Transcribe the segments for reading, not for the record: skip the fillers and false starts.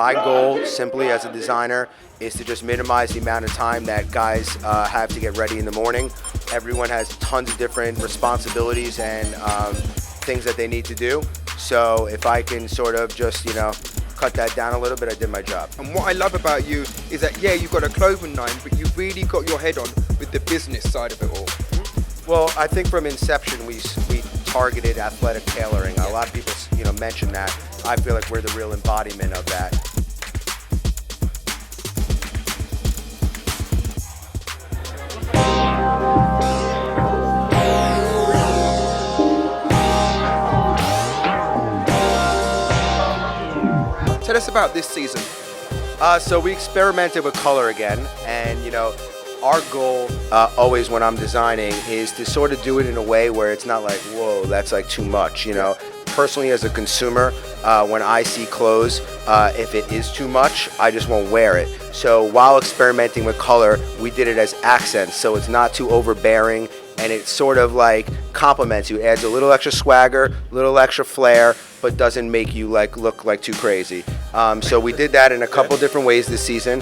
my goal simply as a designer is to just minimize the amount of time that guys have to get ready in the morning. Everyone has tons of different responsibilities and things that they need to do. So if I can sort of just, cut that down a little bit, I did my job. And what I love about you is that, yeah, you've got a clothing line, but you've really got your head on with the business side of it all. Well, I think from inception, we targeted athletic tailoring. A lot of people, mention that. I feel like we're the real embodiment of that. Tell us about this season. So we experimented with color again, and our goal always when I'm designing is to sort of do it in a way where it's not like, whoa, that's like too much. Personally as a consumer, when I see clothes, if it is too much, I just won't wear it. So while experimenting with color, we did it as accents, so it's not too overbearing, and it sort of like complements you, adds a little extra swagger, a little extra flair, but doesn't make you look like too crazy. So we did that in a couple different ways this season.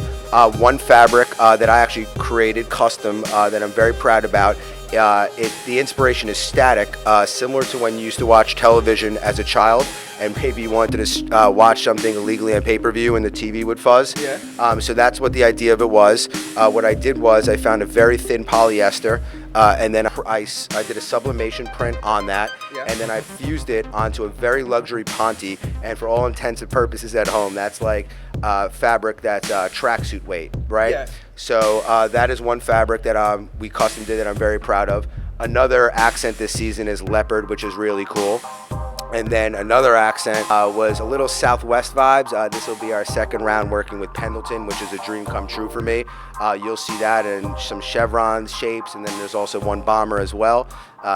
One fabric that I actually created custom that I'm very proud about. The inspiration is static, similar to when you used to watch television as a child, and maybe you wanted to watch something illegally on pay-per-view and the TV would fuzz. Yeah. So that's what the idea of it was. What I did was I found a very thin polyester, and then I did a sublimation print on that, Yeah. and then I fused it onto a very luxury ponte, and for all intents and purposes at home, that's like fabric that's tracksuit weight, right? Yeah. So that is one fabric that we custom did that I'm very proud of. Another accent this season is leopard, which is really cool. And then another accent was a little Southwest vibes. This will be our second round working with Pendleton, which is a dream come true for me. You'll see that in some chevrons shapes, and then there's also one bomber as well.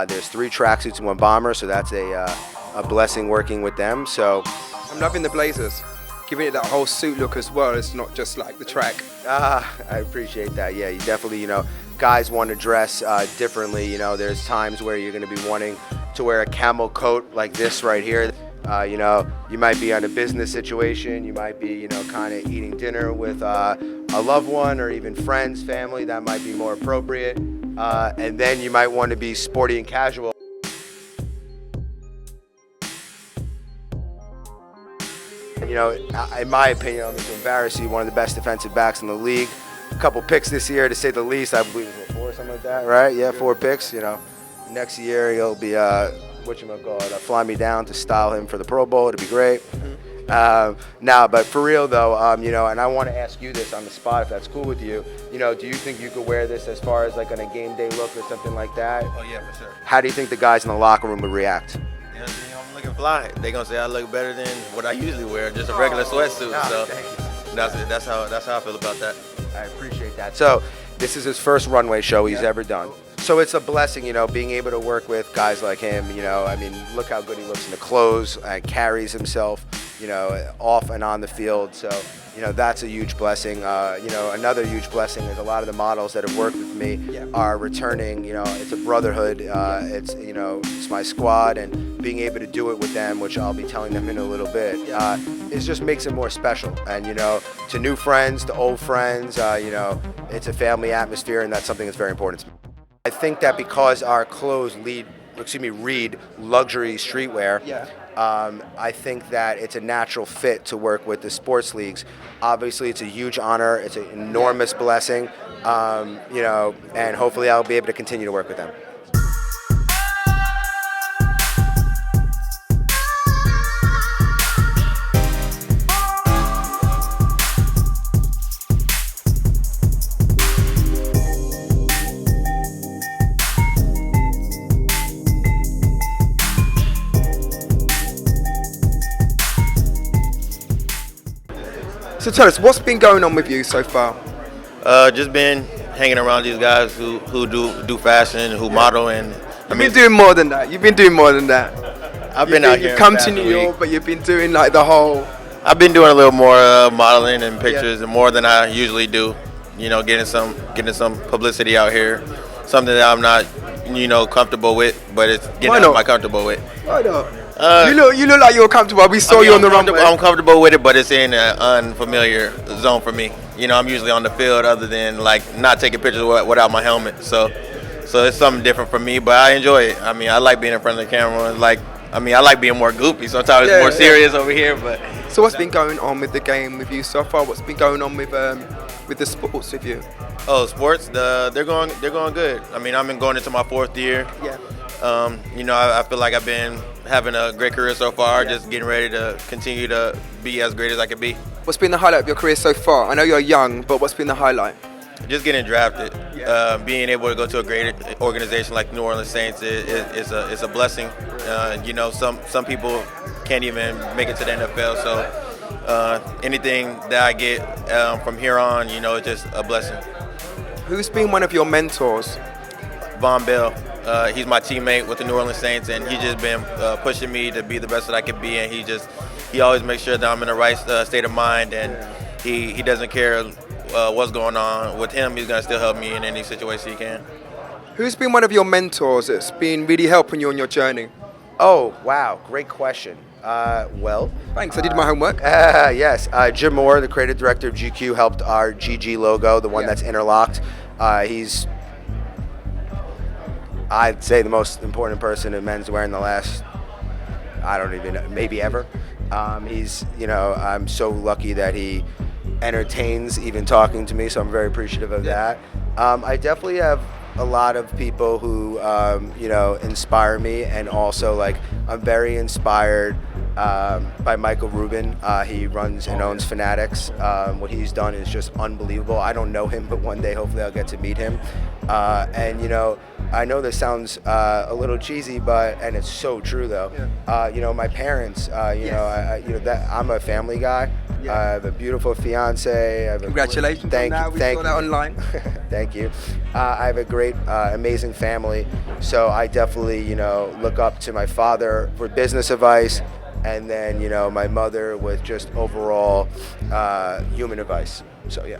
There's 3 tracksuits and 1 bomber, so that's a blessing working with them. So I'm loving the blazers, giving it that whole suit look as well. It's not just like the track. I appreciate that. Yeah, you definitely, guys want to dress differently. There's times where you're going to be wanting to wear a camel coat like this right here. You might be on a business situation. You might be, kind of eating dinner with a loved one or even friends, family. That might be more appropriate. And then you might want to be sporty and casual. In my opinion, I'm going to embarrass you, one of the best defensive backs in the league. A couple picks this year, to say the least. I believe it was 4 or something like that, right? Yeah, 4 picks. Next year he'll be fly me down to style him for the Pro Bowl. It'd be great. But for real though, and I want to ask you this on the spot, if that's cool with you. Do you think you could wear this as far as like on a game day look or something like that? Oh yeah, for sure. How do you think the guys in the locker room would react? I'm looking fly. They gonna say I look better than what I usually wear, just a regular sweatsuit. So that's how I feel about that. I appreciate that. So this is his first runway show he's ever done. So it's a blessing, being able to work with guys like him. Look how good he looks in the clothes and carries himself, off and on the field. So, that's a huge blessing. Another huge blessing is a lot of the models that have worked with me are returning. It's a brotherhood. It's my squad, and being able to do it with them, which I'll be telling them in a little bit, it just makes it more special. And, to new friends, to old friends, it's a family atmosphere, and that's something that's very important to me. I think that because our clothes read luxury streetwear, I think that it's a natural fit to work with the sports leagues. Obviously, it's a huge honor. It's an enormous blessing, and hopefully I'll be able to continue to work with them. So tell us, what's been going on with you so far? Just been hanging around these guys who do fashion, who model, and You've been doing more than that. I've been out here. You've come to New York, but you've been doing like the whole. I've been doing a little more modeling and pictures, and more than I usually do. Getting some publicity out here. Something that I'm not, comfortable with, but it's getting out my comfortable with. Why not? You look like you're comfortable. We saw you on the runway. I'm comfortable with it, but it's in an unfamiliar zone for me. I'm usually on the field other than like not taking pictures without my helmet. So it's something different for me, but I enjoy it. I like being in front of the camera. I like being more goofy. Sometimes it's more serious over here, but. So what's been going on with the game with you so far? What's been going on with the sports with you? Oh, sports, they're going good. I've been going into my 4th year. Yeah. I feel like I've been having a great career so far, just getting ready to continue to be as great as I can be. What's been the highlight of your career so far? I know you're young, but what's been the highlight? Just getting drafted, being able to go to a great organization like New Orleans Saints is a blessing. Some people can't even make it to the NFL, so anything that I get from here on, it's just a blessing. Who's been one of your mentors? Von Bell. He's my teammate with the New Orleans Saints, and he's just been pushing me to be the best that I can be, and he always makes sure that I'm in the right state of mind, and he doesn't care what's going on with him. He's going to still help me in any situation he can. Who's been one of your mentors that's been really helping you on your journey? Oh, wow. Great question. Well, thanks. I did my homework. Yes. Jim Moore, the creative director of GQ, helped our GG logo, the one that's interlocked. He's, I'd say, the most important person in menswear in the last, I don't even know, maybe ever. He's, I'm so lucky that he entertains even talking to me, so I'm very appreciative of that. I definitely have a lot of people who, inspire me, and also, I'm very inspired by Michael Rubin. He runs and owns Fanatics. What he's done is just unbelievable. I don't know him, but one day hopefully I'll get to meet him. I know this sounds a little cheesy, and it's so true though. My parents, I'm a family guy. I have a beautiful fiance. Congratulations on that. We saw that online. Thank you. I have a great, amazing family. So I definitely, look up to my father for business advice, and then, my mother with just overall human advice. So yeah.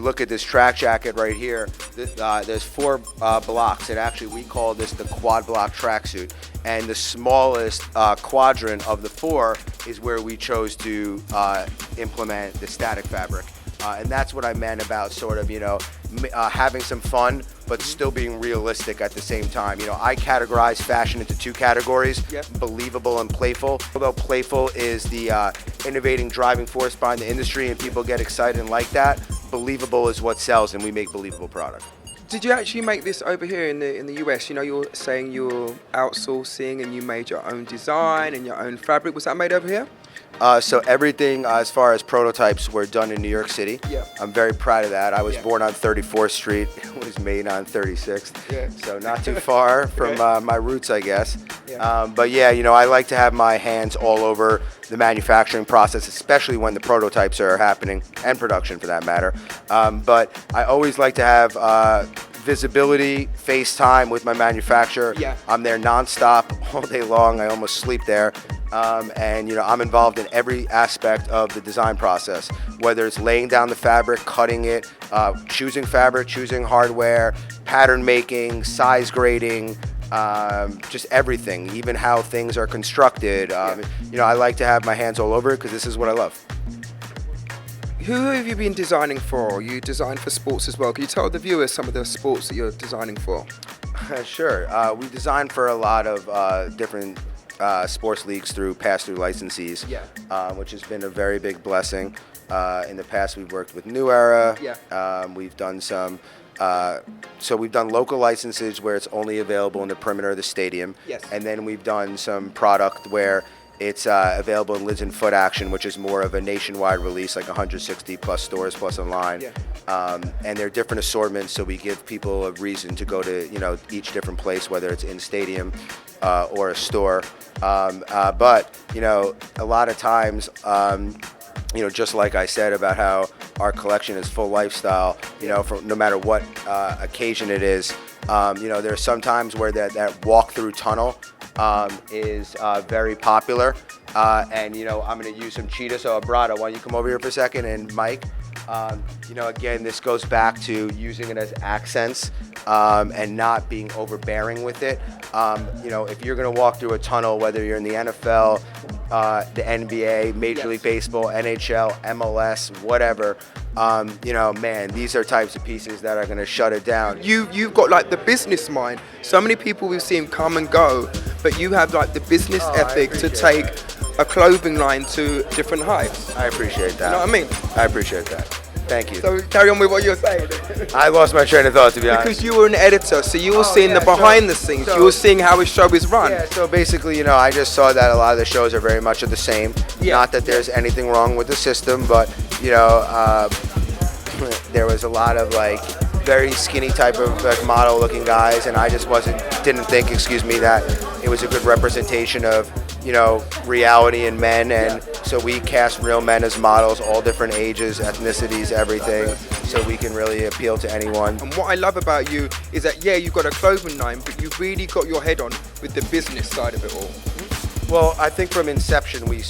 Look at this track jacket right here. There's 4 blocks, and actually we call this the quad block tracksuit. And the smallest quadrant of the 4 is where we chose to implement the static fabric. And that's what I meant about sort of, having some fun, but still being realistic at the same time. I categorize fashion into 2 categories, believable and playful. Although playful is the innovating driving force behind the industry and people get excited and like that, believable is what sells, and we make believable product. Did you actually make this over here in the US? You're saying you're outsourcing and you made your own design and your own fabric. Was that made over here? So everything as far as prototypes were done in New York City. Yeah. I'm very proud of that. I was born on 34th Street. It was made on 36th. Yeah. So not too far from my roots, I guess. Yeah. But yeah, I like to have my hands all over the manufacturing process, especially when the prototypes are happening, and production for that matter. But I always like to have visibility, FaceTime with my manufacturer. Yeah. I'm there nonstop all day long. I almost sleep there. And I'm involved in every aspect of the design process, whether it's laying down the fabric, cutting it, choosing fabric, choosing hardware, pattern making, size grading, just everything, even how things are constructed. I like to have my hands all over it because this is what I love. Who have you been designing for? You design for sports as well. Can you tell the viewers some of the sports that you're designing for? Sure. We design for a lot of different sports leagues through pass-through licensees, which has been a very big blessing. In the past, we've worked with New Era. We've done some. So we've done local licenses where it's only available in the perimeter of the stadium. Yes. And then we've done some product where It's available in Lids and Foot Action, which is more of a nationwide release, like 160 plus stores plus online. Yeah. And there are different assortments, so we give people a reason to go to, you know, each different place, whether it's in stadium or a store. But, you know, a lot of times, you know, just like I said about how our collection is full lifestyle, you know, for no matter what occasion it is, you know, there's some times where that walk-through tunnel is very popular. And, you know, I'm going to use some cheetah. So, Brada, why don't you come over here for a second? And Mike, you know, again, this goes back to using it as accents and not being overbearing with it. You know, if you're going to walk through a tunnel, whether you're in the NFL, the NBA, Major League Baseball, NHL, MLS, whatever, you know, man, these are types of pieces that are going to shut it down. You've got like the business mind. So many people we've seen come and go, but you have like the business ethic to take a clothing line to different heights. I appreciate that. You know what I mean? I appreciate that. Thank you. So carry on with what you're saying. I lost my train of thought, to be honest. Because you were an editor, so you were seeing the behind the scenes. You were seeing how a show is run. Yeah, so basically, you know, I just saw that a lot of the shows are very much of the same. Yeah. Not that there's anything wrong with the system, but, you know, there was a lot of, like, very skinny type of like, model-looking guys, and I just didn't think, that it was a good representation of, you know, reality in men, and so we cast real men as models, all different ages, ethnicities, everything, so we can really appeal to anyone. And what I love about you is that, yeah, you've got a clothing line, but you've really got your head on with the business side of it all. Well, I think from inception, we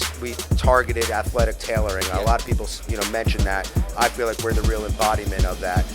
targeted athletic tailoring. A lot of people, you know, mention that. I feel like we're the real embodiment of that.